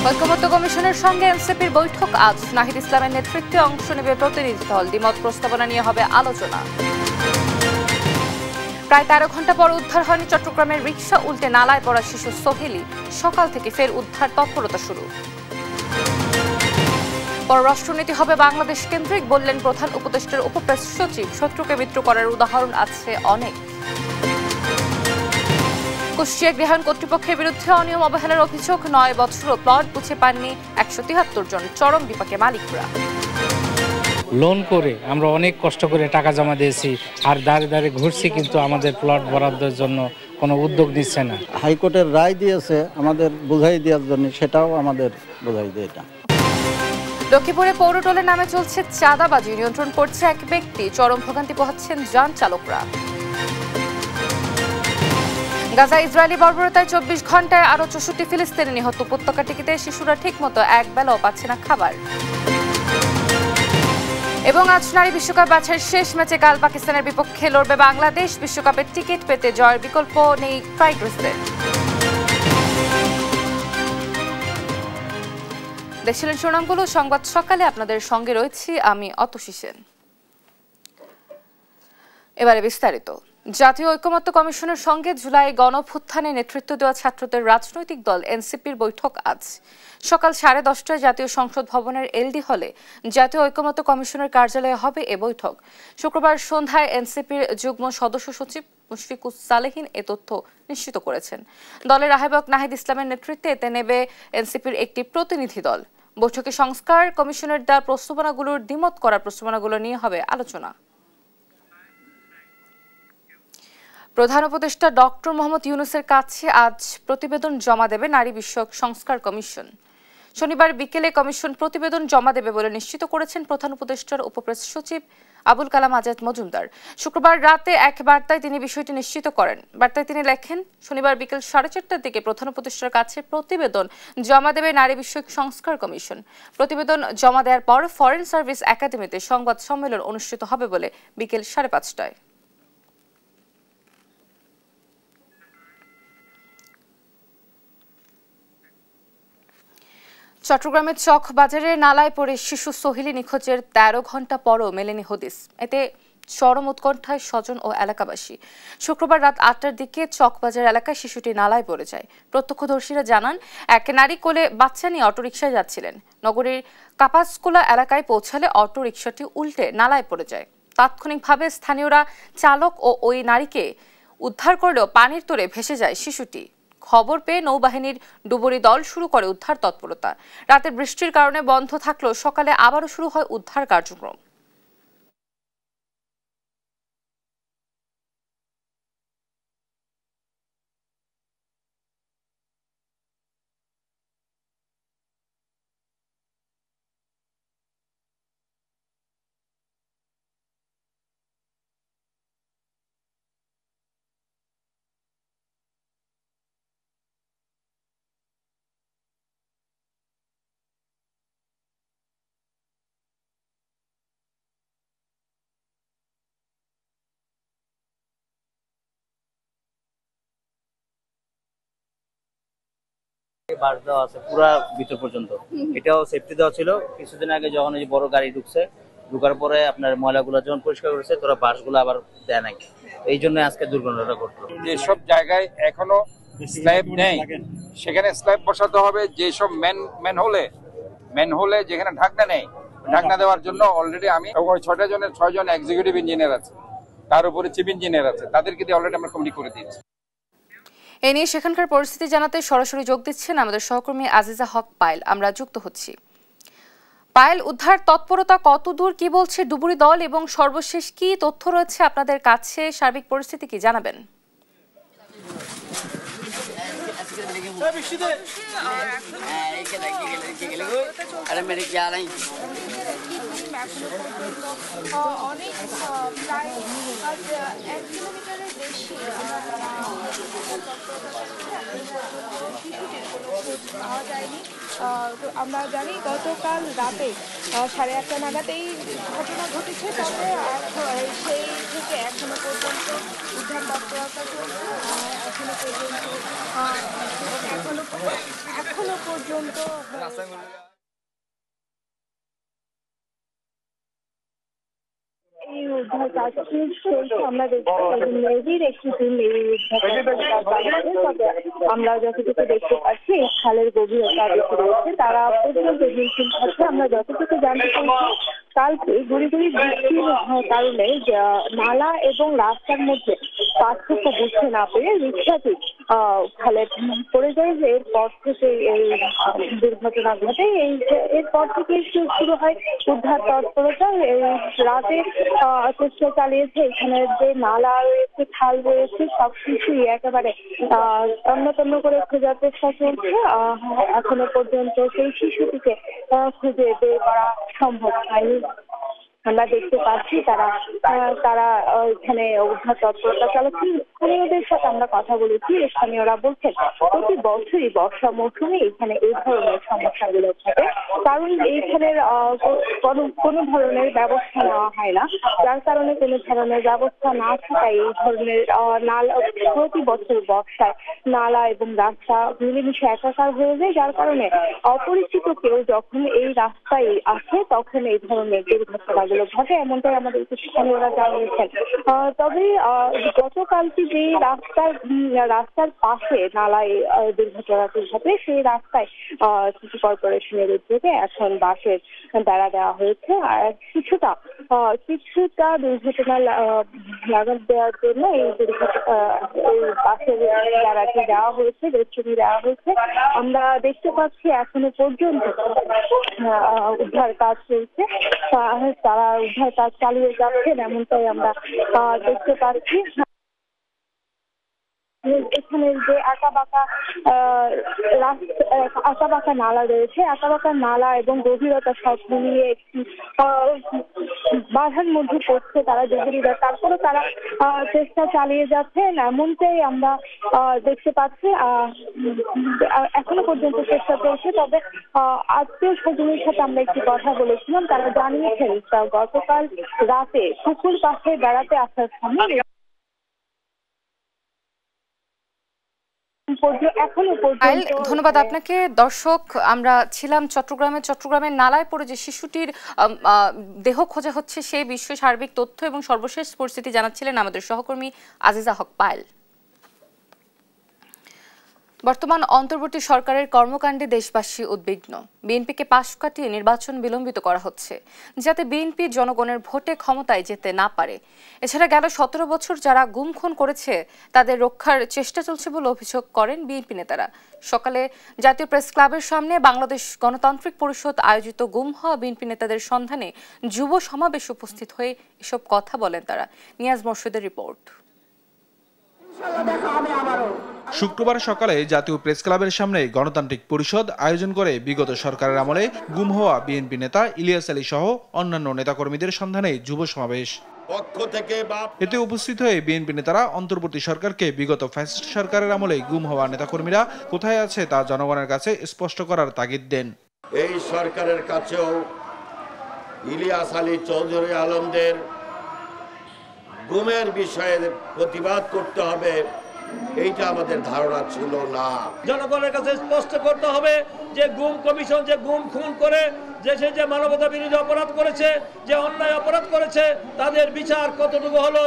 ঐকমত্য কমিশনের সঙ্গে এনসিপির বৈঠক আজ। নাহিদ ইসলামের নেতৃত্বে অংশ নেবে প্রতিনিধি দল। দ্বিমত প্রস্তাবনা নিয়ে হবে আলোচনা। প্রায় 13 ঘন্টা পর উদ্ধার হয়নি চট্টগ্রামের রিকশা উল্টে নালায় পড়া শিশু সোহেলি। সকাল থেকে ফের উদ্ধার তৎপরতা শুরু। পররাষ্ট্রনীতি হবে বাংলাদেশ কেন্দ্রিক, বললেন প্রধান উপদেষ্টার উপপ্রেস সচিব। শত্রুকে মিত্র করার উদাহরণ আছে অনেক। কুষ্টিয়া গৃহায়ণ কর্তৃপক্ষের বিরুদ্ধে অনিয়ম অবহেলার অভিযোগ। 9 বছরও প্লট বুঝে পাননি 173 জন। চরম বিপাকে মালিকরা। লোন করে আমরা অনেক কষ্ট করে টাকা জমা দিয়েছি, আর দাঁড়ে দাঁড়িয়ে ঘুরছি, কিন্তু আমাদের প্লট বরাদ্দের জন্য কোনো উদ্যোগ নিচ্ছে না। হাইকোর্টের রায় দিয়েছে আমাদের বোঝাই দেওয়ার জন্য, সেটাও আমাদের বোঝাই দেয় না। লক্ষ্মীপুরে পৌরটোলের নামে চলছে চাঁদাবাজি। নিয়ন্ত্রণ করছে এক ব্যক্তি। চরম ভোগান্তি পোহাচ্ছেন যান চালকরা। গাজা ইসরায়েলি বর্বরতায় 24 ঘন্টায় আরো 64 ফিলিস্তিনি নিহত। উপত্যকা টিকিতে শিশুরা ঠিকমতো এক বেলাও পাচ্ছে না খাবার। এবং আজ নারী বিশ্বকাপ বাছাইয়ের শেষ ম্যাচে কাল পাকিস্তানের বিপক্ষে লড়বে বাংলাদেশ। বিশ্বকাপের টিকিট পেতে জয়ের বিকল্প নেই টাইগার্সদের। দেখছিলেন শিরোনামগুলো। সংবাদ সকালে আপনাদের সঙ্গে রয়েছি আমি অতসী সেন। এবারে বিস্তারিত। জাতীয় ঐকমত্য কমিশনের সঙ্গে জুলাই গণঅভ্যুত্থানে নেতৃত্ব দেওয়া ছাত্রদের রাজনৈতিক দল এনসিপির বৈঠক আজ সকাল 10:30টায় জাতীয় সংসদ ভবনের এলডি হলে জাতীয় ঐকমত্য কমিশনের কার্যালয়ে হবে এ বৈঠক। শুক্রবার সন্ধ্যায় এনসিপির যুগ্ম সদস্য সচিব মুশফিকুস সালেহিন এ তথ্য নিশ্চিত করেছেন। দলের আহ্বায়ক নাহিদ ইসলামের নেতৃত্বে এতে নেবে এনসিপির একটি প্রতিনিধি দল। বৈঠকে সংস্কার কমিশনের দেওয়া প্রস্তাবনাগুলোর দ্বিমত করা প্রস্তাবনাগুলো নিয়ে হবে আলোচনা। প্রধান উপদেষ্টা ডক্টর মোহাম্মদ ইউনূসের কাছে আজ প্রতিবেদন জমা দেবে নারী বিষয়ক সংস্কার কমিশন। শনিবার বিকেলে কমিশন প্রতিবেদন জমা দেবে বলে নিশ্চিত করেছেন প্রধান উপদেষ্টার উপপ্রেস সচিব আবুল কালাম আজাদ মজুমদার। শুক্রবার রাতে এক বার্তায় তিনি বিষয়টি নিশ্চিত করেন। বার্তায় তিনি লেখেন, শনিবার বিকেল 4:30টার দিকে প্রধান উপদেষ্টার কাছে প্রতিবেদন জমা দেবে নারী বিষয়ক সংস্কার কমিশন। প্রতিবেদন জমা দেওয়ার পর ফরেন সার্ভিস একাডেমিতে সংবাদ সম্মেলন অনুষ্ঠিত হবে বলে বিকেল 5:30টায়। চট্টগ্রামের চক বাজারের নালায় পড়ে শিশু সোহেলি নিখোঁজের 13 ঘন্টা পরও মেলেনি হদিস। এতে চরম উৎকণ্ঠায় স্বজন ও এলাকাবাসী। শুক্রবার রাত 8টার দিকে চকবাজার এলাকায় শিশুটি নালায় পড়ে যায়। প্রত্যক্ষদর্শীরা জানান, এক নারী কোলে বাচ্চা নিয়ে অটোরিকশায় যাচ্ছিলেন। নগরীর কাপাসকোলা এলাকায় পৌঁছালে অটোরিকশাটি উল্টে নালায় পড়ে যায়। তাৎক্ষণিকভাবে স্থানীয়রা চালক ও ওই নারীকে উদ্ধার করলেও পানির তোরে ভেসে যায় শিশুটি। খবর পেয়ে নৌবাহিনীর ডুবুরি দল শুরু করে উদ্ধার তৎপরতা। রাতে বৃষ্টির কারণে বন্ধ থাকলেও সকালে আবারও শুরু হয় উদ্ধার কার্যক্রম। বাস দেওয়া আছে পুরা ভিতর পর্যন্ত, এটাও সেফটি দেওয়া ছিল। কিছুদিন আগে যখন এই বড় গাড়ি ঢুকার পরে আপনার ময়লাগুলো যখন পরিষ্কার করেছে, তোরা বাসগুলো আবার দেয় নাই, এই জন্য আজকে দুর্ঘটনাটা ঘটলো। যেসব জায়গায় এখনো স্ল্যাব নেই সেখানে স্ল্যাব বসাতে হবে। যেসব ম্যান হোলে যেখানে ঢাকনা নেই, ঢাকনা দেওয়ার জন্য অলরেডি আমি 6 জন এক্সিকিউটিভ ইঞ্জিনিয়ার আছে, তার উপরে চিফ ইঞ্জিনিয়ার আছে, তাদেরকে দিয়ে অলরেডি আমরা কমিটি করে দিয়েছি। এ নিয়ে সেখানকার পরিস্থিতি জানাতে সরাসরি যোগ দিচ্ছেন আমাদের সহকর্মী আজিজা হক পায়েল। আমরা যুক্ত হচ্ছি। পায়েল, উদ্ধার তৎপরতা কতদূর, কি বলছে ডুবুরি দল এবং সর্বশেষ কি তথ্য রয়েছে আপনাদের কাছে? সার্বিক পরিস্থিতি কি জানাবেন? অনেক প্রায় 1 কিলোমিটারের বেশি শিশুটির কোনো খোঁজ পাওয়া যায়নি। তো আমরা জানি গতকাল রাতে 8:30 নাগাদ এই ঘটনা ঘটেছে। তবে সেই থেকে এখনো পর্যন্ত উদ্ধার তৎপরতা চলছে। এখনো পর্যন্ত এখনো পর্যন্ত এই উদ্ধার কাজ চলছে। আমরা নদীর একটি আমরা যতটুকু দেখতে পাচ্ছি এই খালের গভীরতা বেশি রয়েছে। তারা পর্যন্ত হিমশিম খাচ্ছে। আমরা যতটুকু জানতে পারছি কালকে গুড়ি বৃষ্টির কারণে নালা এবং রাস্তার মধ্যে পার্থক্য বুঝতে না পেরে রিক্সাটি খালে পড়ে যায়। যে এরপর থেকে এই দুর্ঘটনা ঘটে। এরপর থেকে শুরু হয় উদ্ধার তৎপরতা। এই রাতে চেষ্টা চালিয়েছে। এখানে যে নালা রয়েছে, খাল রয়েছে, সবকিছুই একেবারে তন্ন করে খোঁজার চেষ্টা চলছে। এখনো পর্যন্ত সেই শিশুটিকে খুঁজে বের করা সম্ভব হয়নি। আমরা দেখতে পাচ্ছি তারা এখানে উদ্ধার তৎপরতা চালাচ্ছে। স্থানীয়দের সাথে আমরা কথা বলেছি। স্থানীয়রা বলছেন প্রতি বছরই বর্ষা মৌসুমে এখানে এই ধরনের সমস্যাগুলো থাকে, কারণ এইখানের কোনো ধরনের ব্যবস্থা নেওয়া হয় না। যার কারণে কোনো ধরনের ব্যবস্থা না থাকায় এই ধরনের নালা প্রতি বছর বর্ষায় নালা এবং রাস্তা মিলেমিশে একাকার হয়ে যায়। যার কারণে অপরিচিত কেউ যখন এই রাস্তায় আসে তখন এই ধরনের দুর্ঘটনাগুলো ঘটে, এমনটাই আমাদের স্থানীয়রা জানিয়েছেন। তবে গতকালকে যে রাস্তার পাশে নালায় দুর্ঘটনাটি ঘটে, সেই রাস্তায় সিটি কর্পোরেশনের উদ্যোগে এখন বাসের বেড়া দেওয়া হয়েছে। আর কিছুটা দুর্ঘটনা লাগাম দেওয়ার জন্য এই বাসের বেড়াটি দেওয়া হয়েছে, বেষ্টনী দেওয়া হয়েছে। আমরা দেখতে পাচ্ছি এখনো পর্যন্ত উদ্ধার কাজ চলছে। তারা উদ্ধার কাজ চালিয়ে যাচ্ছেন, এমনটাই আমরা দেখতে পাচ্ছি। এখানে যে আঁকাবাঁকা নালা রয়েছে, আঁকাবাঁকা নালা এবং গভীরতা সব মিলিয়ে একটি বাধার মধ্যে পড়ছে তারা যোগীরা। তারপরে তারা চেষ্টা চালিয়ে যাচ্ছেন, এমনটাই আমরা দেখতে পাচ্ছি। এখনো পর্যন্ত চেষ্টা চলছে। তবে আত্মীয় স্বজনের সাথে আমরা একটি কথা বলেছিলাম। তারা জানিয়েছেন গতকাল রাতে পুকুর পাশে বেড়াতে আসার সময় ধন্যবাদ আপনাকে। দর্শক, আমরা ছিলাম চট্টগ্রামের নালায় পড়ে যে শিশুটির দেহ খোঁজা হচ্ছে সেই বিষয়ে সার্বিক তথ্য এবং সর্বশেষ পরিস্থিতি জানাচ্ছিলেন আমাদের সহকর্মী আজিজা হক পায়েল। বর্তমান অন্তর্বর্তী সরকারের কর্মকাণ্ডে দেশবাসী উদ্বিগ্ন। বিএনপিকে পাশ কাটিয়ে নির্বাচন বিলম্বিত করা হচ্ছে যাতে বিএনপি জনগণের ভোটে ক্ষমতায় যেতে না পারে। এছাড়া গেল 17 বছর যারা গুম খুন করেছে তাদের রক্ষার চেষ্টা চলছে বলে অভিযোগ করেন বিএনপি নেতারা। সকালে জাতীয় প্রেস ক্লাবের সামনে বাংলাদেশ গণতান্ত্রিক পরিষদ আয়োজিত গুম হওয়া বিএনপি নেতাদের সন্ধানে যুব সমাবেশ উপস্থিত হয়ে এসব কথা বলেন তারা। নিয়াজ মোর্শেদের রিপোর্ট। শুক্রবার সকালে জাতীয় প্রেস ক্লাবের সামনে গণতান্ত্রিক পরিষদ আয়োজন করে বিগত সরকারের আমলে গুম হওয়া বিএনপি নেতা ইলিয়াস আলী সহ অন্যান্য নেতাকর্মীদের সন্ধানে যুব সমাবেশ। এতে উপস্থিত হয়ে বিএনপি নেতারা অন্তর্বর্তী সরকারকে বিগত ফ্যাসিস্ট সরকারের আমলে গুম হওয়া নেতাকর্মীরা কোথায় আছে তা জনগণের কাছে স্পষ্ট করার তাগিদ দেন। এই সরকারের কাছেও ইলিয়াস আলী চৌধুরী আলমদের গুমের বিষয়ে প্রতিবাদ করতে হবে, এইটা আমাদের ধারণা ছিল না। জনগণের কাছে স্পষ্ট করতে হবে যে গুম কমিশন যে গুম খুন করে দেশে যে মানবতা বিরোধী অপরাধ করেছে, যে অন্যায় অপরাধ করেছে, তাদের বিচার কতটুকু হলো।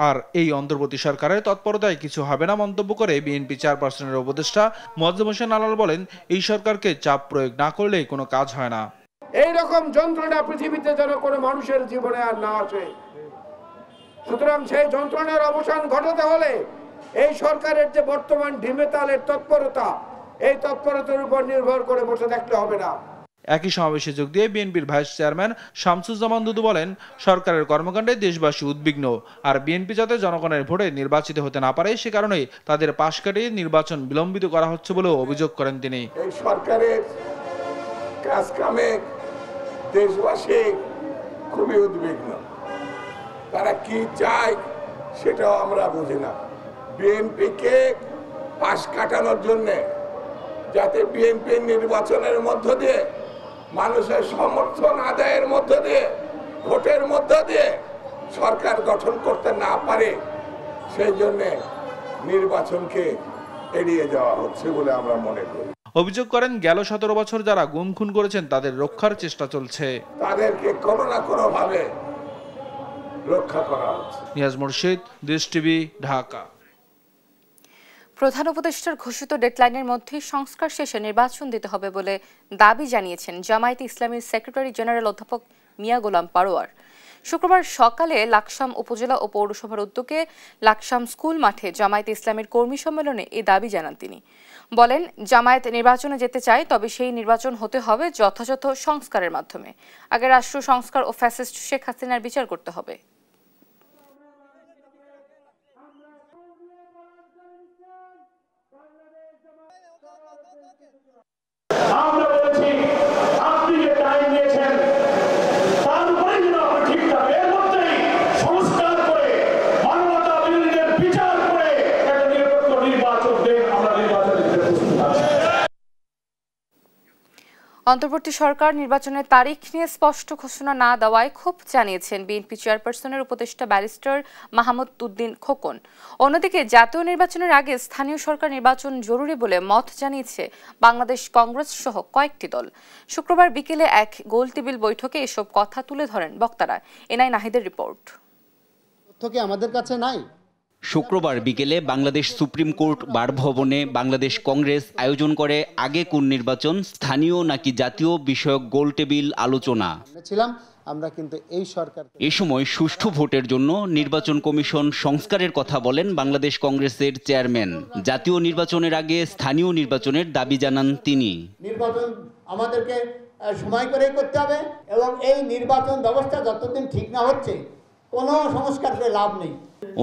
আর এই অন্তর্বর্তী সরকারের তৎপরতায় কিছু হবে না মন্তব্য করে বিএনপি চেয়ারপারসনের উপদেষ্টা মোয়াজ্জেম হোসেন আলাল বলেন, এই সরকারকে চাপ প্রয়োগ না করলে কোনো কাজ হয় না। এই রকম যন্ত্রণা পৃথিবীতে যেন কোনো মানুষের জীবনে আর না আসে। সুতরাং সেই যন্ত্রণার অবসান ঘটাতে হলে এই সরকারের যে বর্তমান ঢিমেতালের তৎপরতা, এই তৎপরতার উপর নির্ভর করে বসে থাকলে হবে না। একই সমাবেশে যোগ দিয়ে বিএনপির ভাইস চেয়ারম্যান শামসুজ্জামান দুদু বলেন, সরকারের কর্মকাণ্ডে দেশবাসী উদ্বিগ্ন, আর বিএনপি যাতে জনগণের ভোটে নির্বাচিত হতে না পারে সে কারণে তাদের পাশ কাটিয়ে নির্বাচন বিলম্বিত করা হচ্ছে বলেও অভিযোগ করেন তিনি। এই সরকারের কাজকামে দেশবাসী খুবই উদ্বিগ্ন। তারা কি চায় সেটাও আমরা বুঝি না। বিএনপিকে পাশ কাটানোর জন্য যাতে বিএনপি নির্বাচনের মধ্য দিয়ে মানুষের সমর্থন আদায়ের মধ্য দিয়ে ভোটের মধ্য দিয়ে সরকার গঠন করতে না পারে, সেই জন্য নির্বাচনকে এড়িয়ে যাওয়া হচ্ছে বলে আমরা মনে করি। অভিযোগ করেন গেল 17 বছর যারা গুম খুন করেছেন তাদের রক্ষার চেষ্টা চলছে। তাদেরকে কোনো না কোনো ভাবে রক্ষা করা হচ্ছে। নিয়াজ মুর্শিদ, দেশ টিভি, ঢাকা। প্রধান উপদেষ্টার ঘোষিত ডেডলাইনের মধ্যে সংস্কার শেষে নির্বাচন দিতে হবে বলে দাবি জানিয়েছেন জামায়াতে ইসলামীর সেক্রেটারি জেনারেল অধ্যাপক মিয়া গোলাম পারোয়ার। শুক্রবার সকালে লাকসাম উপজেলা ও পৌরসভার উদ্যোগে লাকসাম স্কুল মাঠে জামায়াতে ইসলামীর কর্মী সম্মেলনে এই দাবি জানান তিনি। বলেন, জামায়াত নির্বাচনে যেতে চায়, তবে সেই নির্বাচন হতে হবে যথাযথ সংস্কারের মাধ্যমে। আগে রাষ্ট্র সংস্কার ও ফ্যাসিস্ট শেখ হাসিনার বিচার করতে হবে। আমরা বলেছি আপনি যে টাইম দিয়েছেন তার উপরে যেন আমরা ঠিক থাকবে, এর মধ্যেই সংস্কার করে মানবতা বিরোধীদের বিচার করে একটা নিরপেক্ষ নির্বাচন দেন। আমরা নির্বাচন দিতে প্রস্তুত আছি। অন্তর্বর্তী সরকার নির্বাচনের তারিখ নিয়ে স্পষ্ট ঘোষণা না দেওয়ায় ক্ষোভ জানিয়েছেন বিএনপি চেয়ারপারসনের উপদেষ্টা ব্যারিস্টার মাহমুদ উদ্দিন খোকন। অন্যদিকে জাতীয় নির্বাচনের আগে স্থানীয় সরকার নির্বাচন জরুরি বলে মত জানিয়েছে বাংলাদেশ কংগ্রেস সহ কয়েকটি দল। শুক্রবার বিকেলে এক গোলটেবিল বৈঠকে এসব কথা তুলে ধরেন বক্তারা। এনআই নাহিদের রিপোর্ট। তথ্য কি আমাদের কাছে নাই? শুক্রবার বিকেলে বাংলাদেশ সুপ্রিম কোর্ট বার ভবনে বাংলাদেশ কংগ্রেস আয়োজন করে আগে কোন নির্বাচন, স্থানীয় নাকি জাতীয় বিষয়ক গোলটেবিল আলোচনা। আমরা কিন্তু এই সরকার এ সময় সুষ্ঠু ভোটের জন্য নির্বাচন কমিশন সংস্কারের কথা বলেন বাংলাদেশ কংগ্রেসের চেয়ারম্যান। জাতীয় নির্বাচনের আগে স্থানীয় নির্বাচনের দাবি জানান তিনি। নির্বাচন আমাদেরকে সময় করেই করতে হবে এবং এই নির্বাচন ব্যবস্থা যতদিন ঠিক না হচ্ছে কোনো সংস্কার করে লাভ নেই।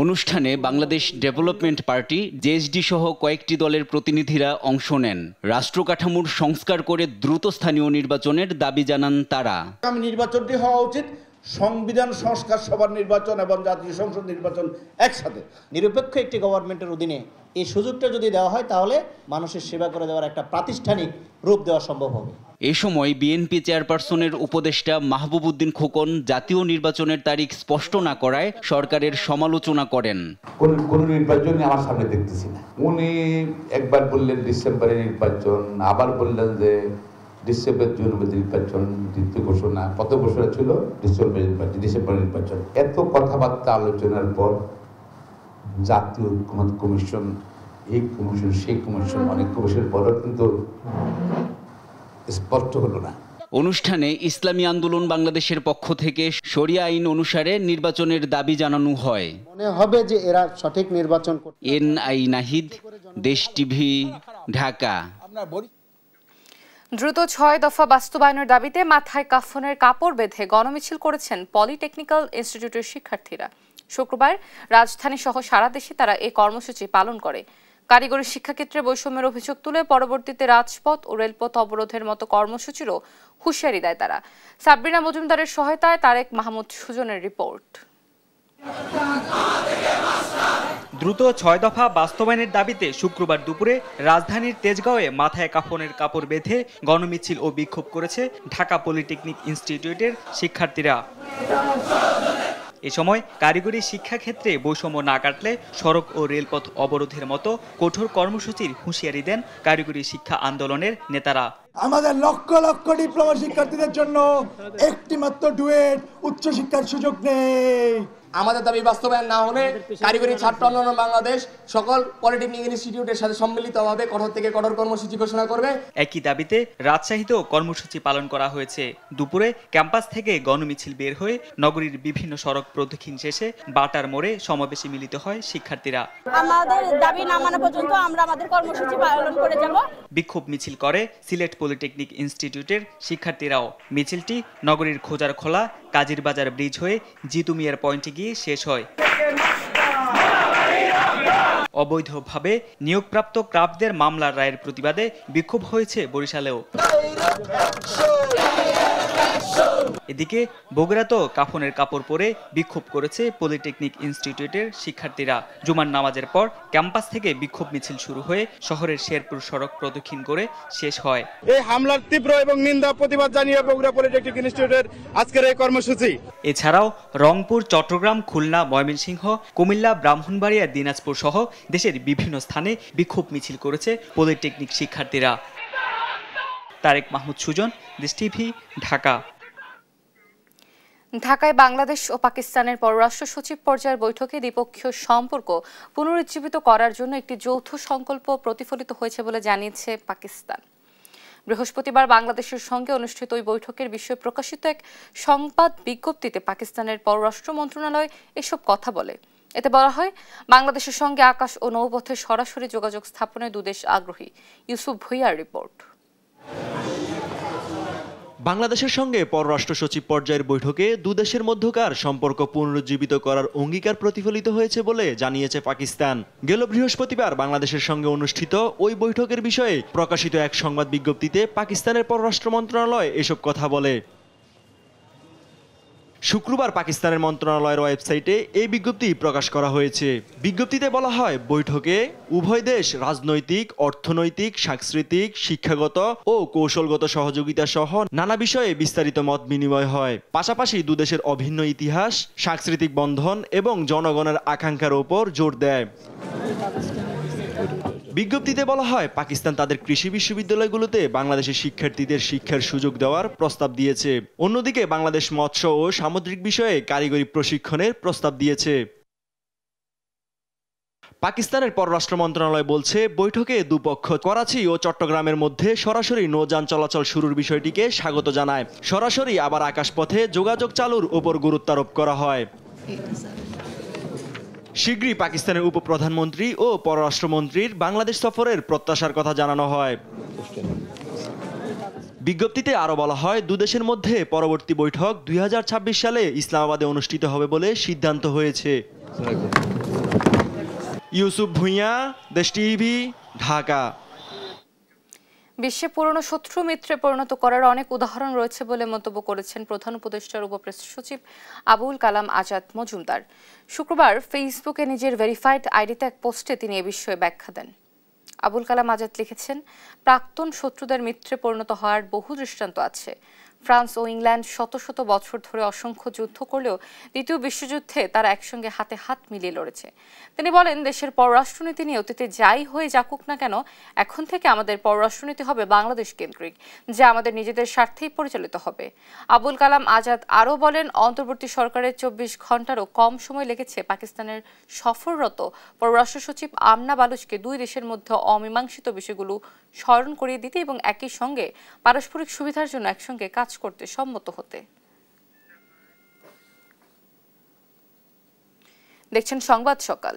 অনুষ্ঠানে বাংলাদেশ ডেভেলপমেন্ট পার্টি, জেএসডি সহ কয়েকটি দলের প্রতিনিধিরা অংশ নেন। রাষ্ট্র কাঠামোর সংস্কার করে দ্রুত স্থানীয় নির্বাচনের দাবি জানান তারা। আগামী নির্বাচনটি হওয়া উচিত সংবিধান সংস্কার সভার নির্বাচন এবং জাতীয় সংসদ নির্বাচন একসাথে। নিরপেক্ষ একটি গভর্নমেন্টের অধীনে এই সুযোগটা যদি দেওয়া হয় তাহলে মানুষের সেবা করে দেওয়ার একটা প্রাতিষ্ঠানিক রূপ দেওয়া সম্ভব হবে। এ সময় বিএনপি চেয়ারপারসনের উপদেষ্টা মাহবুব উদ্দিন খোকন জাতীয় নির্বাচনের তারিখ স্পষ্ট না করায় সরকারের সমালোচনা করেন। কোন নির্বাচনই আমার সামনে দেখতেছি না। উনি একবার বললেন ডিসেম্বরে নির্বাচন, আবার বললেন যে ডিসেম্বর জুন নির্বাচন, দ্বিতীয় ঘোষণা কত ঘোষণা ছিল ডিসেম্বর নির্বাচন। এত কথাবার্তা আলোচনার পর জাতীয় ঐক্যমত্য কমিশন, এই কমিশন সেই কমিশন, অনেক কমিশনের পরও কিন্তু স্পষ্ট হলো না। অনুষ্ঠানে ইসলামী আন্দোলন বাংলাদেশের পক্ষ থেকে শরিয়া আইন অনুসারে নির্বাচনের দাবি জানানো হয়। মনে হবে যে এরা সঠিক নির্বাচন করতে। এনআই নাহিদ, দেশ টিভি, ঢাকা। দ্রুত 6 দফা বাস্তবায়নের দাবিতে মাথায় কাফনের কাপড় বেঁধে গণমিছিল করেছেন পলিটেকনিক্যাল ইনস্টিটিউটের শিক্ষার্থীরা। শুক্রবার রাজধানী সহ সারা দেশে তারা এই কর্মসূচি পালন করে। কারিগরি শিক্ষাক্ষেত্রে বৈষম্যের অভিযোগ তুলে পরবর্তীতে রাজপথ ও রেলপথ অবরোধের মতো কর্মসূচিরও হুঁশিয়ারি দেয় তারা। সাবরিনা মজুমদারের সহায়তায় তারেক মাহমুদ সুজনের রিপোর্ট। দ্রুত 6 দফা বাস্তবায়নের দাবিতে শুক্রবার দুপুরে রাজধানীর তেজগাঁওয়ে মাথায় কাফনের কাপড় বেঁধে গণমিছিল ও বিক্ষোভ করেছে ঢাকা পলিটেকনিক ইনস্টিটিউটের শিক্ষার্থীরা। এ সময় কারিগরি শিক্ষাক্ষেত্রে বৈষম্য না কাটলে সড়ক ও রেলপথ অবরোধের মতো কঠোর কর্মসূচির হুঁশিয়ারি দেন কারিগরি শিক্ষা আন্দোলনের নেতারা। আমাদের লক্ষ লক্ষ ডিপ্লোমা শিক্ষার্থীদের জন্য একটি মাত্র ডুয়েট উচ্চশিক্ষার সুযোগ নেই। আমাদের দাবি বাস্তবায়ন না হলে কারিগরি ছাত্র আন্দোলন বাংলাদেশ সকল পলিটেকনিক ইনস্টিটিউটের সাথে সম্মিলিতভাবে কঠোর থেকে কঠোর কর্মসূচি ঘোষণা করবে। একই দাবিতে রাজশাহীতেও কর্মসূচি পালন করা হয়েছে। দুপুরে ক্যাম্পাস থেকে গণমিছিল বের হয়ে নগরীর বিভিন্ন সড়ক প্রদক্ষিণ শেষে বাটার মোড়ে সমাবেশে মিলিত হয় শিক্ষার্থীরা। আমাদের দাবি না মানা পর্যন্ত আমরা আমাদের কর্মসূচি পালন করে যাব। বিক্ষোভ মিছিল করে সিলেট পলিটেকনিক ইনস্টিটিউটের শিক্ষার্থীরাও। মিছিলটি নগরীর খোজারখোলা কাজিরবাজার ব্রিজ হয়ে জিতু মিয়ার পয়েন্টে গিয়ে শেষ হয়। অবৈধভাবে নিয়োগপ্রাপ্ত ক্রাফটদের মামলার রায়ের প্রতিবাদে বিক্ষোভ হয়েছে বরিশালেও। এদিকে বগুড়াতেও কাফনের কাপড় পরে বিক্ষোভ করেছে পলিটেকনিক ইনস্টিটিউটের শিক্ষার্থীরা। জুমার নামাজের পর ক্যাম্পাস থেকে বিক্ষোভ মিছিল শুরু হয়ে শহরের শেরপুর সড়ক প্রদক্ষিণ করে শেষ হয়। এই হামলার তীব্র এবং নিন্দা প্রতিবাদ জানিয়ে বগুড়া পলিটেকনিক ইনস্টিটিউটের আজকের এই কর্মসূচি। এছাড়াও রংপুর, চট্টগ্রাম, খুলনা, ময়মনসিংহ, কুমিল্লা, ব্রাহ্মণবাড়িয়া, দিনাজপুর সহ দেশের বিভিন্ন স্থানে বিক্ষোভ মিছিল করেছে পলিটেকনিক শিক্ষার্থীরা। তারেক মাহমুদ সুজন, দেশ টিভি, ঢাকা। ঢাকায় বাংলাদেশ ও পাকিস্তানের পররাষ্ট্র সচিব পর্যায়ের বৈঠকে দ্বিপক্ষীয় সম্পর্ক পুনরুজ্জীবিত করার জন্য একটি যৌথ সংকল্প প্রতিফলিত হয়েছে বলে জানিয়েছে পাকিস্তান। বৃহস্পতিবার বাংলাদেশের সঙ্গে অনুষ্ঠিত ওই বৈঠকের বিষয়ে প্রকাশিত এক সংবাদ বিজ্ঞপ্তিতে পাকিস্তানের পররাষ্ট্র মন্ত্রণালয় এসব কথা বলে। এতে বলা হয়, বাংলাদেশের সঙ্গে আকাশ ও নৌপথে সরাসরি যোগাযোগ স্থাপনে দুদেশ আগ্রহী। ইউসুফ ভুইয়ার রিপোর্ট। বাংলাদেশের সঙ্গে পররাষ্ট্র সচিব পর্যায়ের বৈঠকে দুদেশের মধ্যকার সম্পর্ক পুনরুজ্জীবিত করার অঙ্গীকার প্রতিফলিত হয়েছে বলে জানিয়েছে পাকিস্তান। গেল বৃহস্পতিবার বাংলাদেশের সঙ্গে অনুষ্ঠিত ওই বৈঠকের বিষয়ে প্রকাশিত এক সংবাদ বিজ্ঞপ্তিতে পাকিস্তানের পররাষ্ট্র মন্ত্রণালয় এসব কথা বলে। শুক্রবার পাকিস্তানের মন্ত্রণালয়ের ওয়েবসাইটে এই বিজ্ঞপ্তি প্রকাশ করা হয়েছে। বিজ্ঞপ্তিতে বলা হয়, বৈঠকে উভয় দেশ রাজনৈতিক, অর্থনৈতিক, সাংস্কৃতিক, শিক্ষাগত ও কৌশলগত সহযোগিতা সহ নানা বিষয়ে বিস্তারিত মত বিনিময় হয়। পাশাপাশি দুদেশের অভিন্ন ইতিহাস, সাংস্কৃতিক বন্ধন এবং জনগণের আকাঙ্ক্ষার ওপর জোর দেয়। বিজ্ঞপ্তিতে বলা হয়, পাকিস্তান তাদের কৃষি বিশ্ববিদ্যালয়গুলোতে বাংলাদেশের শিক্ষার্থীদের শিক্ষার সুযোগ দেওয়ার প্রস্তাব দিয়েছে। অন্যদিকে বাংলাদেশ মৎস্য ও সামুদ্রিক বিষয়ে কারিগরি প্রশিক্ষণের প্রস্তাব দিয়েছে। পাকিস্তানের পররাষ্ট্র মন্ত্রণালয় বলছে, বৈঠকে দুপক্ষ করাচি ও চট্টগ্রামের মধ্যে সরাসরি নৌযান চলাচল শুরুর বিষয়টিকে স্বাগত জানায়। সরাসরি আবার আকাশপথে যোগাযোগ চালুর উপর গুরুত্বারোপ করা হয়। শীঘ্রই পাকিস্তানের উপপ্রধানমন্ত্রী ও পররাষ্ট্রমন্ত্রীর বাংলাদেশ সফরের প্রত্যাশার কথা জানানো হয়। বিজ্ঞপ্তিতে আরও বলা হয়, দুদেশের মধ্যে পরবর্তী বৈঠক 2026 সালে ইসলামাবাদে অনুষ্ঠিত হবে বলে সিদ্ধান্ত হয়েছে। ইউসুফ ভুইয়া, দেশ টিভি, ঢাকা। বিশ্বে পুরনো শত্রু মিত্রে পরিণত করার অনেক উদাহরণ রয়েছে বলে মন্তব্য করেছেন প্রধান উপদেষ্টার উপপ্রেস সচিব আবুল কালাম আজাদ মজুমদার। শুক্রবার ফেসবুকে নিজের ভেরিফাইড আইডিতে এক পোস্টে তিনি এ বিষয়ে ব্যাখ্যা দেন। আবুল কালাম আজাদ লিখেছেন, প্রাক্তন শত্রুদের মিত্রে পরিণত হওয়ার বহু দৃষ্টান্ত আছে। ফ্রান্স ও ইংল্যান্ড শত শত বছর ধরে অসংখ্য যুদ্ধ করলেও দ্বিতীয় বিশ্বযুদ্ধে তারা একসঙ্গে হাতে হাত মিলিয়ে লড়েছে। তিনি বলেন, দেশের পররাষ্ট্রনীতি নিয়ে অতীতে যাই হয়ে যাকুক না কেন, এখন থেকে আমাদের পররাষ্ট্রনীতি হবে বাংলাদেশ কেন্দ্রিক, যা আমাদের নিজেদের স্বার্থেই পরিচালিত হবে। আবুল কালাম আজাদ আরও বলেন, অন্তর্বর্তী সরকারের 24 ঘন্টারও কম সময় লেগেছে পাকিস্তানের সফররত পররাষ্ট্র সচিব আমনা বালুচকে দুই দেশের মধ্যে অমীমাংসিত বিষয়গুলো স্মরণ করিয়ে দিতে এবং একই সঙ্গে পারস্পরিক সুবিধার জন্য একসঙ্গে কাজ করতে সম্মত হতে। দেখছেন সংবাদ সকাল।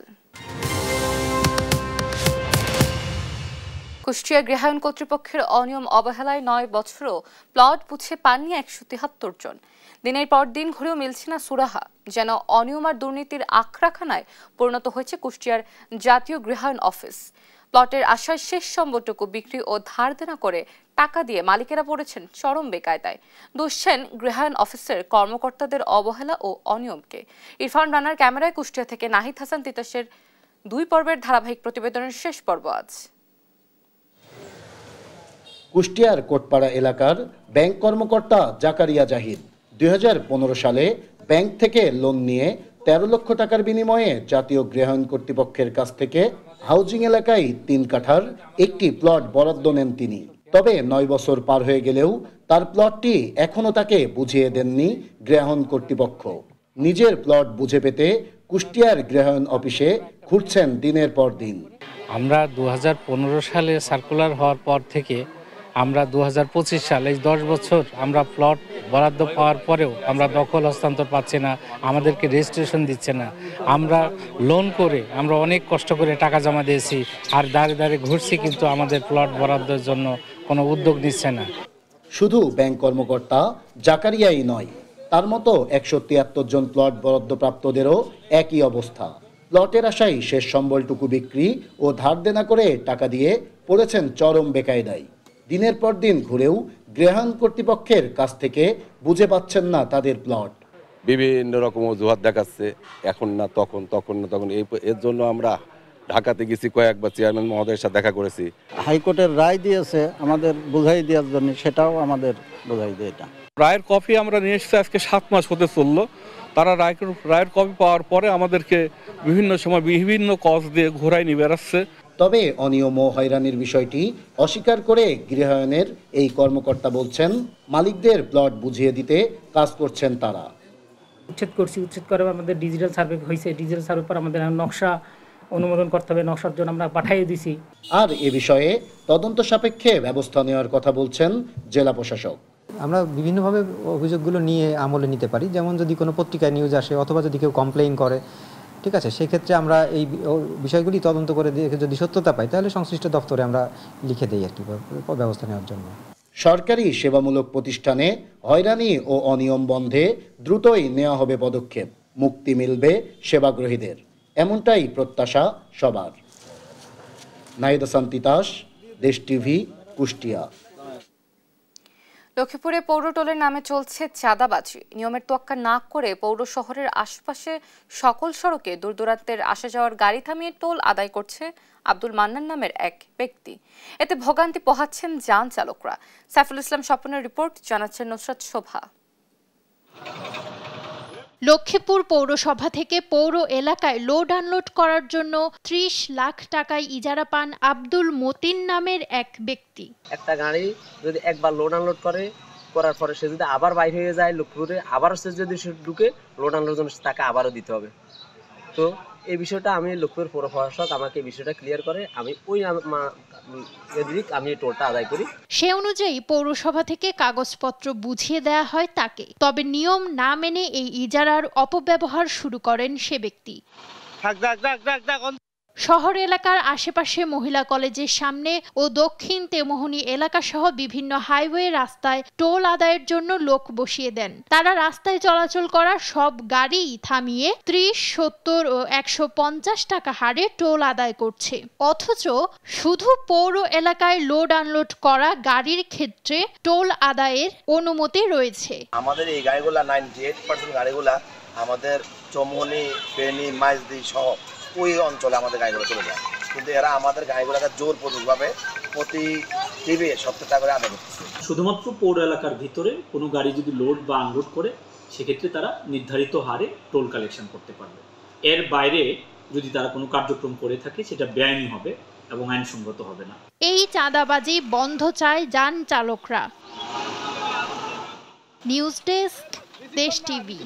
কুষ্টিয়া গৃহায়ণ কর্তৃপক্ষের অনিয়ম অবহেলায় 9 বছরও প্লট বুঝে পাননি 173 জন। দিনের পর দিন ঘুরেও মিলছে না সুরাহা। যেন অনিয়ম আর দুর্নীতির আখড়াখানায় পরিণত হয়েছে কুষ্টিয়ার জাতীয় গৃহায়ণ অফিস। প্লটের আশায় শেষ সম্পদটুকু বিক্রি ও ধার দেনা করে টাকা দিয়ে মালিকেরা পড়েছেন চরম বেকায়দায়। দুষছেন গৃহায়ণ অফিসের কর্মকর্তাদের অবহেলা ও অনিয়মকে। ইরফান রানার ক্যামেরায় কুষ্টিয়া থেকে নাহিদ হাসান তিতাসের 2 পর্বের ধারাবাহিক প্রতিবেদনের শেষ পর্ব আজ। কুষ্টিয়ার কোটপাড়া এলাকার ব্যাংক কর্মকর্তা জাকারিয়া জাহিদ 2015 সালে ব্যাংক থেকে লোন নিয়ে 13 লক্ষ টাকার বিনিময়ে জাতীয় গৃহায়ণ কর্তৃপক্ষের কাছ থেকে হাউজিং এলাকায় 3 কাঠার একটি প্লট বরাদ্দ নেন তিনি। তবে 9 বছর পার হয়ে গেলেও তার প্লটটি এখনো তাকে বুঝিয়ে দেননি গৃহায়ণ কর্তৃপক্ষ। নিজের প্লট বুঝে পেতে কুষ্টিয়ার গৃহায়ণ অফিসে ঘুরছেন দিনের পর দিন। আমরা 2015 সালে সার্কুলার হওয়ার পর থেকে আমরা 2025 সালে 10 বছর আমরা প্লট বরাদ্দ পাওয়ার পরেও আমরা দখল হস্তান্তর পাচ্ছি না, আমাদেরকে রেজিস্ট্রেশন দিচ্ছে না। আমরা লোন করে আমরা অনেক কষ্ট করে টাকা জমা দিয়েছি, আর দাঁড়ে দাঁড়ে ঘুরছি, কিন্তু আমাদের প্লট বরাদ্দের জন্য কোনো উদ্যোগ নিচ্ছে না। শুধু ব্যাংক কর্মকর্তা জাকারিয়াই নয়, তার মতো 173 জন প্লট বরাদ্দপ্রাপ্তদেরও একই অবস্থা। প্লটের আশায় শেষ সম্বলটুকু বিক্রি ও ধার দেনা করে টাকা দিয়ে পড়েছেন চরম বেকায়দায়। দিনের পর দিন ঘুরেও গৃহায়ণ কর্তৃপক্ষের কাছ থেকে বুঝে পাচ্ছেন না তাদের প্লট। বিভিন্ন রকম অজুহাত দেখাচ্ছে, এখন না তখন, তখন না তখন। এর জন্য আমরা ঢাকাতে গেছি, কয়েকবার চেয়ারম্যান মহোদয়ের সাথে দেখা করেছি। হাইকোর্টের রায় দিয়েছে আমাদের বুঝাই দেওয়ার জন্য, সেটাও আমাদের বুঝাই দেয় এটা। রায়ের কপি আমরা নিয়ে এসেছি, আজকে 7 মাস হতে চললো। তারা রায়ের কপি পাওয়ার পরে আমাদেরকে বিভিন্ন সময় বিভিন্ন কজ দিয়ে ঘোরায় নিয়ে বেড়াচ্ছে। তবে অনিয়ম ও হয়রানির বিষয়টি অস্বীকার করে গৃহায়নের এই কর্মকর্তা বলছেন, মালিকদের প্লট বুঝিয়ে দিতে কাজ করছেন তারা। উচ্ছেদ করে আমাদের ডিজিটাল সার্ভে হয়েছে, ডিজিটাল সার্ভে পর আমাদের নকশা অনুমোদন করতে হবে, নকশার জন্য আমরা পাঠিয়ে দিছি। আর এ বিষয়ে তদন্ত সাপেক্ষে ব্যবস্থা নেওয়ার কথা বলছেন জেলা প্রশাসক। আমরা বিভিন্নভাবে অভিযোগগুলো নিয়ে আমলে নিতে পারি, যেমন যদি কোনো পত্রিকায় নিউজ আসে অথবা যদি কেউ কমপ্লেইন করে, ঠিক আছে, সেক্ষেত্রে আমরা এই বিষয়গুলি তদন্ত করে দেখে যদি সত্যতা পাই তাহলে সংশ্লিষ্ট দপ্তরে আমরা লিখে দিই আর কি ব্যবস্থা নেওয়ার জন্য। সরকারি সেবামূলক প্রতিষ্ঠানে হয়রানি ও অনিয়ম বন্ধে দ্রুতই নেওয়া হবে পদক্ষেপ, মুক্তি মিলবে সেবাগ্রহীদের, এমনটাই প্রত্যাশা সবার। নাহিদ হাসান তিতাস, দেশ টিভি, কুষ্টিয়া। লক্ষ্মীপুরে পৌরটোলের নামে চলছে চাঁদাবাজি। নিয়মের তোয়াক্কা না করে পৌর শহরের আশপাশে সকল সড়কে দূর দূরান্তের আসা যাওয়ার গাড়ি থামিয়ে টোল আদায় করছে আব্দুল মান্নান নামের এক ব্যক্তি। এতে ভোগান্তি পোহাচ্ছেন যান চালকরা। সাইফুল ইসলাম স্বপনের রিপোর্ট, জানাচ্ছেন নুসরাত শোভা। লক্ষ্মীপুর পৌরসভা থেকে পৌর এলাকায় লোড আনলোড করার জন্য ৩০ লাখ টাকায় ইজারা পান আব্দুল মতিন নামের এক ব্যক্তি। একটা গাড়ি যদি একবার লোড আনলোড করার পরে সে যদি আবার বাইরে হয়ে যায় লক্ষ্মীপুরে, আবার সে যদি ঢুকে লোড আনলোড জন্য তাকে আবারও দিতে হবে। তো এই বিষয়টা আমি লক্ষ্মীপুর পৌর প্রশাসক আমাকে এই বিষয়টা ক্লিয়ার করে, আমি আমি টোলটা আদায় করি। সে অনুযায়ী পৌরসভা থেকে কাগজপত্র বুঝিয়ে দেয়া হয় তাকে, তবে নিয়ম না মেনে এই ইজারার অপব্যবহার শুরু করেন সে ব্যক্তি। শহর এলাকার আশেপাশে মহিলা কলেজের সামনে ও দক্ষিণ তেমোহনী এলাকা সহ বিভিন্ন হাইওয়ে রাস্তায় টোল আদায়ের জন্য লোক বসিয়ে দেন। তারা রাস্তায় চলাচল করা সব গাড়ি থামিয়ে ৩০, ৭০ ও ১৫০ টাকা হারে টোল আদায় করছে। অথচ শুধু পৌর এলাকায় লোড আনলোড করা গাড়ির ক্ষেত্রে টোল আদায়ের অনুমতি রয়েছে। আমাদের এই গাড়িগুলা 98% গাড়িগুলা আমাদের চৌমুহনী, ফেনী, মাইজদি সহ ওই অঞ্চলে আমাদের গাড়িগুলো চলে যায়, কিন্তু এরা আমাদের গাড়িগুলোকে জোরপূর্বকভাবে প্রতি টিভি 70 টাকা করে আদায় করতেছে। শুধুমাত্র পৌর এলাকার ভিতরে কোনো গাড়ি যদি লোড বা আনলোড করে সেক্ষেত্রে তারা নির্ধারিত হারে টোল কালেকশন করতে পারবে। এর বাইরে যদি তারা কোনো কার্যক্রম করে থাকে সেটা বেআইনি হবে এবং আইনসঙ্গত হবে না। এই চাঁদাবাজি বন্ধ চায় যান চালকরা। নিউজ ডেস্ক, দেশ টিভি।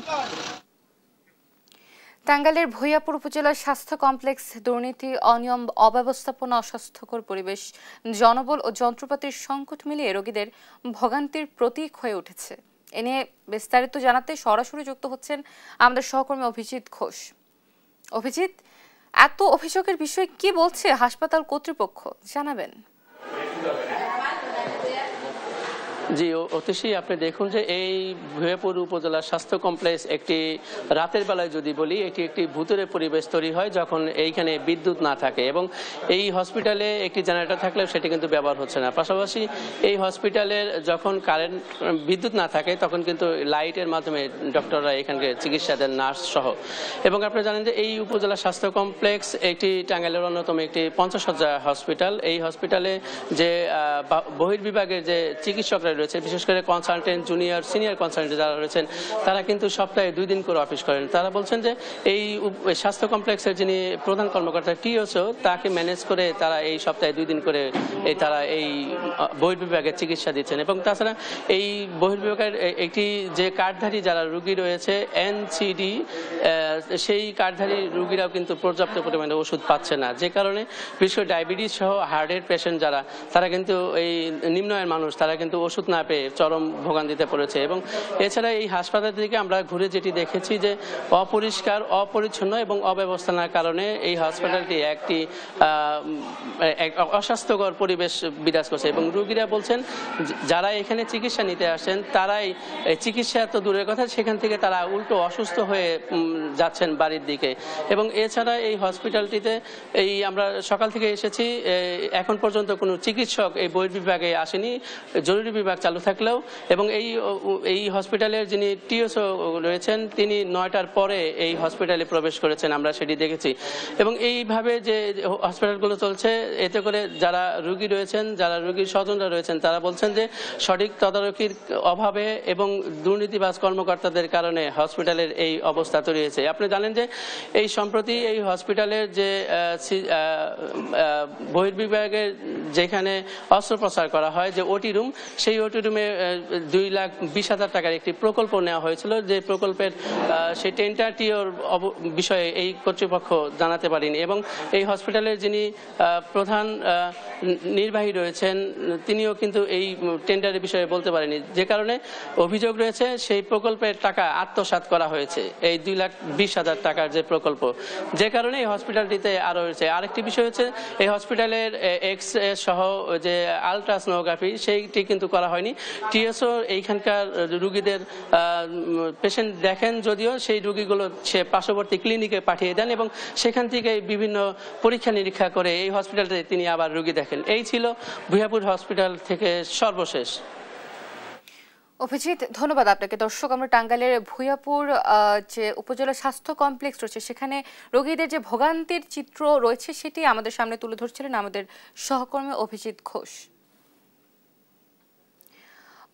টাঙ্গাইলের ভূঁইয়াপুর উপজেলার স্বাস্থ্য কমপ্লেক্স দুর্নীতি, অনিয়ম, অব্যবস্থাপনা, অস্বাস্থ্যকর পরিবেশ, জনবল ও যন্ত্রপাতির সংকট মিলিয়ে রোগীদের ভোগান্তির প্রতীক হয়ে উঠেছে। এ নিয়ে বিস্তারিত জানাতে সরাসরি যুক্ত হচ্ছেন আমাদের সহকর্মী অভিজিৎ ঘোষ। অভিজিৎ, এত অভিযোগের বিষয়ে কি বলছে হাসপাতাল কর্তৃপক্ষ, জানাবেন? জি অতিশী, আপনি দেখুন যে এই ভূঁইয়াপুর উপজেলার স্বাস্থ্য কমপ্লেক্স একটি রাতের বেলায় যদি বলি এটি একটি ভূতুরে পরিবেশ তৈরি হয় যখন এইখানে বিদ্যুৎ না থাকে, এবং এই হসপিটালে একটি জেনারেটর থাকলেও সেটি কিন্তু ব্যবহার হচ্ছে না। পাশাপাশি এই হসপিটালের যখন কারেন্ট বিদ্যুৎ না থাকে তখন কিন্তু লাইটের মাধ্যমে ডক্টররা এখানকে চিকিৎসা দেন, নার্স সহ। এবং আপনি জানেন যে এই উপজেলা স্বাস্থ্য কমপ্লেক্স একটি টাঙ্গাইলের অন্যতম একটি 50 শয্যা হসপিটাল। এই হসপিটালে যে বহির্বিভাগের যে চিকিৎসকরা রয়েছে, বিশেষ করে কনসালটেন্ট, জুনিয়র, সিনিয়র কনসালটেন্ট যারা রয়েছেন তারা কিন্তু সপ্তাহে 2 দিন করে অফিস করেন। তারা বলছেন যে এই স্বাস্থ্য কমপ্লেক্সের যিনি প্রধান কর্মকর্তা টিওসও তাকে ম্যানেজ করে তারা এই সপ্তাহে 2 দিন করে তারা এই বহির্বিভাগের চিকিৎসা দিচ্ছেন। এবং তাছাড়া এই বহির্বিভাগের একটি যে কার্ডধারী যারা রোগী রয়েছে এনসিডি, সেই কার্ডধারী রোগীরাও কিন্তু পর্যাপ্ত পরিমাণে ওষুধ পাচ্ছে না, যে কারণে বিশেষ করে ডায়াবেটিস সহ হার্টের পেশেন্ট যারা তারা কিন্তু এই নিম্ন আয়ের মানুষ তারা কিন্তু ওষুধ না পেয়ে চরম ভোগান্তিতে পড়েছে। এবং এছাড়া এই হাসপাতাল থেকে আমরা ঘুরে যেটি দেখেছি যে অপরিষ্কার, অপরিচ্ছন্ন এবং অব্যবস্থার কারণে এই হসপিটালটি একটি অস্বাস্থ্যকর পরিবেশ বিরাজ করছে। এবং রোগীরা বলছেন যারা এখানে চিকিৎসা নিতে আসেন তারাই চিকিৎসা এত দূরের কথা, সেখান থেকে তারা উল্টো অসুস্থ হয়ে যাচ্ছেন বাড়ির দিকে। এবং এছাড়া এই হসপিটালটিতে এই আমরা সকাল থেকে এসেছি, এখন পর্যন্ত কোনো চিকিৎসক এই বহির্বিভাগে আসেনি। জরুরি বিভাগ বিভাগ চালু থাকলেও এবং এই হসপিটালের যিনি টিএসও রয়েছেন তিনি 9টার পরে এই হসপিটালে প্রবেশ করেছেন, আমরা সেটি দেখেছি। এবং এইভাবে যে হসপিটালগুলো চলছে এতে করে যারা রোগী রয়েছেন, যারা রোগীর স্বজনরা রয়েছেন তারা বলছেন যে সঠিক তদারকির অভাবে এবং দুর্নীতিবাজ কর্মকর্তাদের কারণে হসপিটালের এই অবস্থা তৈরি হয়েছে। আপনি জানেন যে এই সম্প্রতি এই হসপিটালের যে বহির্বিভাগের যেখানে অস্ত্রোপচার করা হয় যে ওটি রুম, সেই ওটি রুমে 2,20,000 টাকার একটি প্রকল্প নেওয়া হয়েছিল, যে প্রকল্পের সেই টেন্ডারটির বিষয়ে এই কর্তৃপক্ষ জানাতে পারেনি এবং এই হসপিটালের যিনি প্রধান নির্বাহী রয়েছেন তিনিও কিন্তু এই টেন্ডারের বিষয়ে বলতে পারেনি, যে কারণে অভিযোগ রয়েছে সেই প্রকল্পের টাকা আত্মসাৎ করা হয়েছে, এই 2,20,000 টাকার যে প্রকল্প, যে কারণে এই হসপিটালটিতে আরও রয়েছে। আরেকটি বিষয় হচ্ছে এই হসপিটালের এক্স-রে সহ যে আলট্রাসোনোগ্রাফি সেইটি কিন্তু করা হয়নি। টিএসও এইখানকার রুগীদের পেশেন্ট দেখেন, যদিও সেই রুগীগুলো সে পার্শ্ববর্তী ক্লিনিকে পাঠিয়ে দেন এবং সেখান থেকে বিভিন্ন পরীক্ষা নিরীক্ষা করে এই হসপিটালতে তিনি আবার রুগী দেখেন। এই ছিল ভূয়াপুর হসপিটাল থেকে সর্বশেষ। অভিজিৎ, ধন্যবাদ আপনাকে। দর্শক, আমরা টাঙ্গাইলের ভূয়াপুর যে উপজেলা স্বাস্থ্য কমপ্লেক্স রয়েছে সেখানে রোগীদের যে ভোগান্তির চিত্র রয়েছে সেটি আমাদের সামনে তুলে ধরছিলেন আমাদের সহকর্মী অভিজিৎ ঘোষ।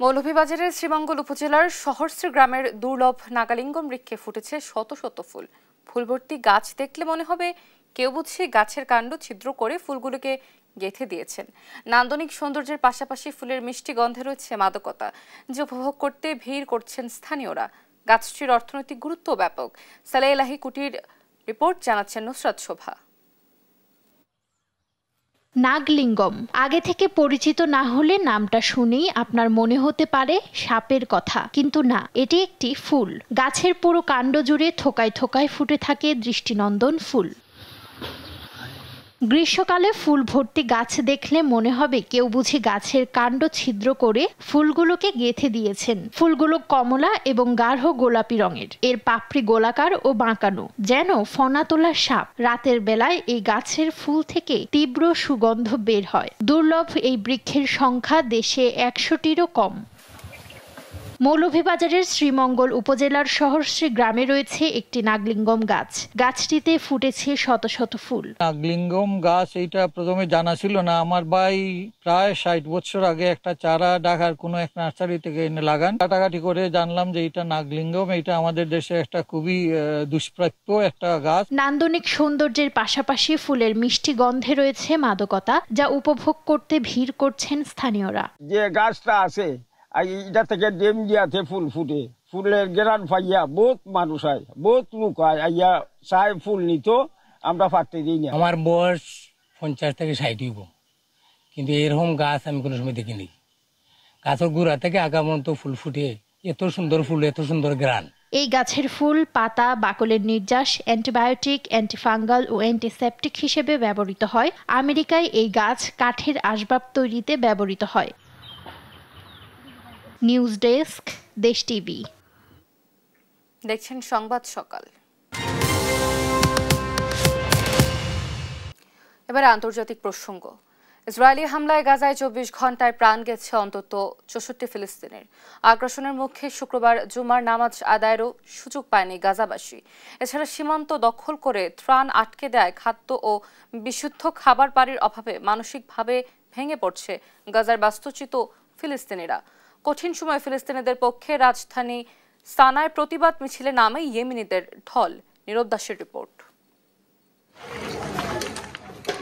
মৌলভীবাজারের শ্রীমঙ্গল উপজেলার শহরশ্রী গ্রামের দুর্লভ নাগালিঙ্গম বৃক্ষে ফুটেছে শত শত ফুল। ফুলভর্তি গাছ দেখলে মনে হবে কেউ বুঝি গাছের কাণ্ড ছিদ্র করে ফুলগুলোকে গেঁথে দিয়েছেন। নান্দনিক সৌন্দর্যের পাশাপাশি ফুলের মিষ্টি গন্ধে রয়েছে মাদকতা, যে উপভোগ করতে ভিড় করছেন স্থানীয়রা। গাছটির অর্থনৈতিক গুরুত্ব ব্যাপক। সালে এলাহি কুটির রিপোর্ট জানাচ্ছেন নুসরাত শোভা। নাগলিঙ্গম আগে থেকে পরিচিত না হলে নামটা শুনেই আপনার মনে হতে পারে সাপের কথা, কিন্তু না, এটি একটি ফুল। গাছের পুরো কাণ্ড জুড়ে থোকায় থোকায় ফুটে থাকে দৃষ্টিনন্দন ফুল। গ্রীষ্মকালে ফুল ভর্তি গাছ দেখলে মনে হবে কেউ বুঝি গাছের কাণ্ড ছিদ্র করে ফুলগুলোকে গেঁথে দিয়েছেন। ফুলগুলো কমলা এবং গাঢ় গোলাপি রঙের, এর পাপড়ি গোলাকার ও বাঁকানো, যেন ফনা তোলা সাপ। রাতের বেলায় এই গাছের ফুল থেকে তীব্র সুগন্ধ বের হয়। দুর্লভ এই বৃক্ষের সংখ্যা দেশে 100টিরও কম। মৌলভীবাজারের শ্রীমঙ্গল উপজেলার শহরশ্রী গ্রামে রয়েছে একটি নাগলিঙ্গম গাছ। গাছটিতে ফুটেছে শত শত ফুল। নাগলিঙ্গম গাছ এইটা প্রথমে জানা ছিল না। আমার ভাই প্রায় 60 বছর আগে একটা চারা ঢাকার কোনো এক নার্সারি থেকে এনে লাগান। কাটাকাটি করে জানলাম যে এটা নাগলিঙ্গম। এটা আমাদের দেশে একটা খুবই দুষ্প্রাপ্য একটা গাছ। নান্দনিক সৌন্দর্যের পাশাপাশি ফুলের মিষ্টি গন্ধে রয়েছে মাদকতা, যা উপভোগ করতে ভিড় করছেন স্থানীয়রা। যে গাছটা আছে এটা থেকে ডেম দিয়াতে ফুল ফুটে, ফুলের গেরান পাইয়া বহুত মানুষ হয়, বহুত লোক হয় আইয়া চায় ফুল নিত, আমরা পারতে দিই না। আমার বয়স 50 থেকে 60 হইব, কিন্তু এরকম গাছ আমি কোনো সময় দেখিনি। গাছের গোড়া থেকে আগা পর্যন্ত ফুল ফুটে, এত সুন্দর ফুল, এত সুন্দর গ্রান। এই গাছের ফুল, পাতা, বাকলের নির্যাস অ্যান্টিবায়োটিক, অ্যান্টিফাঙ্গাল ও অ্যান্টিসেপটিক হিসেবে ব্যবহৃত হয়। আমেরিকায় এই গাছ কাঠের আসবাব তৈরিতে ব্যবহৃত হয়। নিউজ ডেস্ক, দেশ টিভি। দেখছেন সংবাদ সকাল। এবার আন্তর্জাতিক প্রসঙ্গ। ইসরায়েলি হামলায় গাজায় 24 ঘন্টায় প্রাণ গেছে অন্তত 64 ফিলিস্তিনের। আগ্রাসনের মুখে শুক্রবার জুমার নামাজ আদায়েরও সুযোগ পায়নি গাজাবাসী। এছাড়া সীমান্ত দখল করে ত্রাণ আটকে দেয় খাদ্য ও বিশুদ্ধ খাবার পানির অভাবে মানসিকভাবে ভেঙে পড়ছে গাজার বাস্তুচ্যুত ফিলিস্তিনিরা। কঠিন সময় ফিলিস্তিনিদের পক্ষে রাজধানী সানায় প্রতিবাদ মিছিলে নামে ইয়েমেনিদের ঢল। নীরব দাসের রিপোর্ট।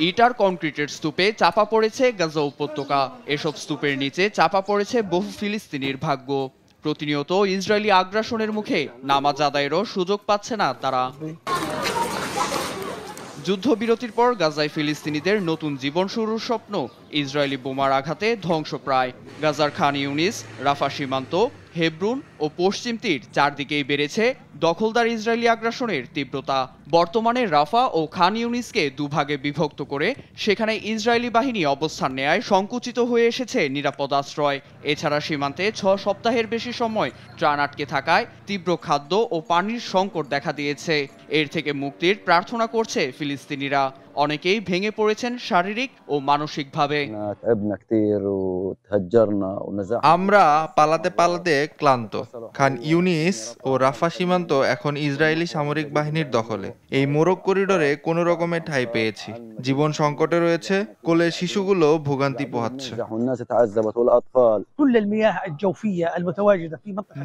ইট আর কংক্রিটের স্তূপে চাপা পড়েছে গাজা উপত্যকা। এসব স্তূপের নিচে চাপা পড়েছে বহু ফিলিস্তিনির ভাগ্য। প্রতিনিয়ত ইসরায়েলি আগ্রাসনের মুখে নামাজ আদায়েরও সুযোগ পাচ্ছে না তারা। যুদ্ধবিরতির পর গাজায় ফিলিস্তিনিদের নতুন জীবন শুরুর স্বপ্ন ইসরায়েলি বোমার আঘাতে ধ্বংসপ্রায়। গাজার খান ইউনিস, রাফা সীমান্ত, হেব্রুন ও পশ্চিম তীর চারদিকেই বেড়েছে দখলদার ইসরায়েলি আগ্রাসনের তীব্রতা। বর্তমানে রাফা ও খান ইউনিসকে দুভাগে বিভক্ত করে সেখানে ইসরায়েলি বাহিনী অবস্থান নেয়ায় সংকুচিত হয়ে এসেছে নিরাপদ আশ্রয়। এছাড়া সীমান্তে 6 সপ্তাহের বেশি সময় ত্রাণ আটকে থাকায় তীব্র খাদ্য ও পানির সংকট দেখা দিয়েছে। এর থেকে মুক্তির প্রার্থনা করছে ফিলিস্তিনিরা। অনেকেই ভেঙে পড়েছেন শারীরিক ও মানসিকভাবে। আমরা পালাতে পালাতে ক্লান্ত। খান ইউনিস ও রাফা সীমান্ত এখন ইসরায়েলি সামরিক বাহিনীর দখলে। এই মোরগ করিডোরে কোনো রকমের ঠাঁই পেয়েছি। জীবন সংকটে রয়েছে, কোলের শিশুগুলো ভোগান্তি পোহাচ্ছে।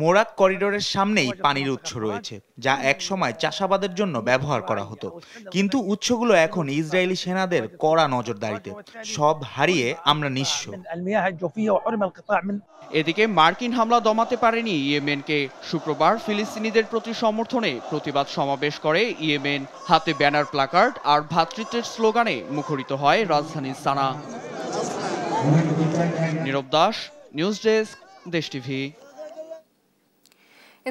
মোরাক করিডোরের সামনেই পানির উৎস রয়েছে, যা একসময় চাষাবাদের জন্য ব্যবহার করা হতো, কিন্তু উৎসগুলো এখন ইসরায়েলি সেনাদের কড়া নজরদারিতে। সব হারিয়ে আমরা নিঃস্ব। এদিকে মার্কিন হামলা দমাতে পারেনি ইয়েমেনকে। শুক্রবার ফিলিস্তিনিদের প্রতি সমর্থনে প্রতিবাদ সমাবেশ করে ইয়েমেন। হাতে ব্যানার, প্ল্যাকার্ড আর ভ্রাতৃত্বের স্লোগানে মুখরিত হয় রাজধানী সানা। নীরব দাস, নিউজ ডেস্ক, দেশ টিভি।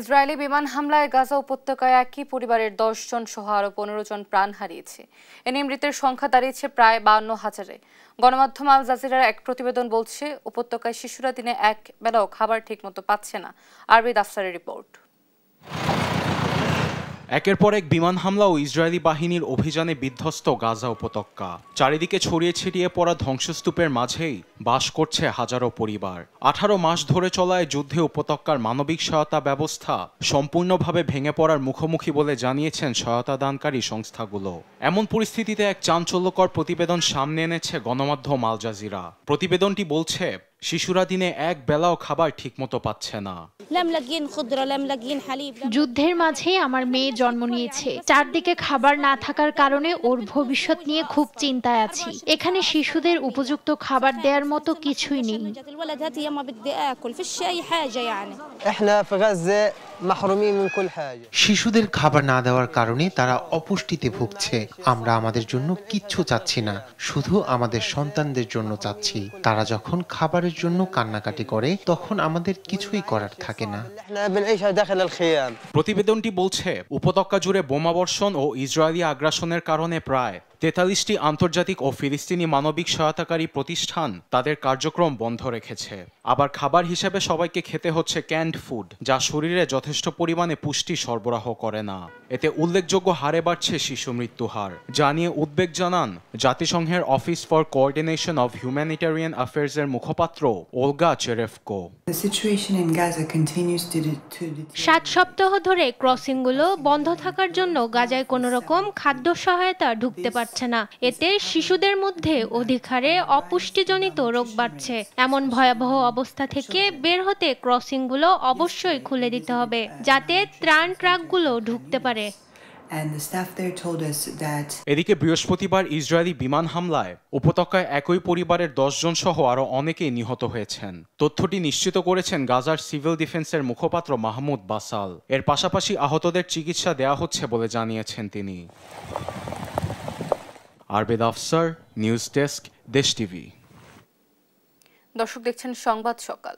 ইসরায়েলি বিমান হামলায় গাজা উপত্যকায় একই পরিবারের 10 জন সহ আরো 15 জন প্রাণ হারিয়েছে। এ নিয়ে মৃতের সংখ্যা দাঁড়িয়েছে প্রায় 52,000-এ। গণমাধ্যম আল জাজিরার এক প্রতিবেদন বলছে, উপত্যকায় শিশুরা দিনে এক বেলাও খাবার ঠিকমতো পাচ্ছে না। আরবিদ আফসারের রিপোর্ট। একের পর এক বিমান হামলা ও ইসরায়েলি বাহিনীর অভিযানে বিধ্বস্ত গাজা উপত্যকা। চারিদিকে ছড়িয়ে ছিটিয়ে পড়া ধ্বংসস্তূপের মাঝেই বাস করছে হাজারো পরিবার। 18 মাস ধরে চলা এই যুদ্ধে উপত্যকার মানবিক সহায়তা ব্যবস্থা সম্পূর্ণভাবে ভেঙে পড়ার মুখোমুখি বলে জানিয়েছেন সহায়তা দানকারী সংস্থাগুলো। এমন পরিস্থিতিতে এক চাঞ্চল্যকর প্রতিবেদন সামনে এনেছে গণমাধ্যম আল জাজিরা। প্রতিবেদনটি বলছে, শিশুরা দিনে এক বেলাও খাবার ঠিকমতো পাচ্ছে না। যুদ্ধের মাঝে আমার মেয়ে জন্ম নিয়েছে। চারদিকে খাবার না থাকার কারণে ওর ভবিষ্যৎ নিয়ে খুব চিন্তায় আছি। এখানে শিশুদের উপযুক্ত খাবার দেওয়ার মতো কিছুই নেই। শিশুদের খাবার না দেওয়ার কারণে তারা অপুষ্টিতে ভুগছে। আমরা আমাদের জন্য কিচ্ছু চাচ্ছি না, শুধু আমাদের সন্তানদের জন্য চাচ্ছি। তারা যখন খাবারের জন্য কান্নাকাটি করে, তখন আমাদের কিছুই করার থাকে না। প্রতিবেদনটি বলছে, উপত্যকা জুড়ে বোমাবর্ষণ ও ইসরায়েলি আগ্রাসনের কারণে প্রায় 43টি আন্তর্জাতিক ও ফিলিস্তিনি মানবিক সহায়তাকারী প্রতিষ্ঠান তাদের কার্যক্রম বন্ধ রেখেছে। আবার খাবার হিসেবে সবাইকে খেতে হচ্ছে ক্যান্ড ফুড, যা শরীরে যথেষ্ট পরিমাণে পুষ্টি সরবরাহ করে না। এতে উল্লেখযোগ্য হারে বাড়ছে শিশু মৃত্যু হার, যা নিয়ে উদ্বেগ জানান জাতিসংঘের office for coordination of humanitarian অ্যাফেয়ার্সের মুখপাত্র ওলগা চেরেফকো। 7 সপ্তাহ ধরে ক্রসিংগুলো বন্ধ থাকার জন্য গাজায় কোনো রকম খাদ্য সহায়তা ঢুকতে পারছে না। এতে শিশুদের মধ্যে অধিক হারে অপুষ্টিজনিত রোগ বাড়ছে। এমন ভয়াবহ অবস্থা থেকে বের হতে ক্রসিংগুলো অবশ্যই খুলে দিতে হবে, যাতে ত্রাণ ট্রাকগুলো ঢুকতে পারে। এদিকে বৃহস্পতিবার ইসরায়েলি বিমান হামলায় উপত্যকায় একই পরিবারের 10 জন সহ আরো অনেকেই নিহত হয়েছেন। তথ্যটি নিশ্চিত করেছেন গাজার সিভিল ডিফেন্সের মুখপাত্র মাহমুদ বাসাল। এর পাশাপাশি আহতদের চিকিৎসা দেয়া হচ্ছে বলে জানিয়েছেন তিনি। আরবিদ আফসার, নিউজ ডেস্ক, দেশ টিভি। দর্শক দেখছেন সংবাদ সকাল।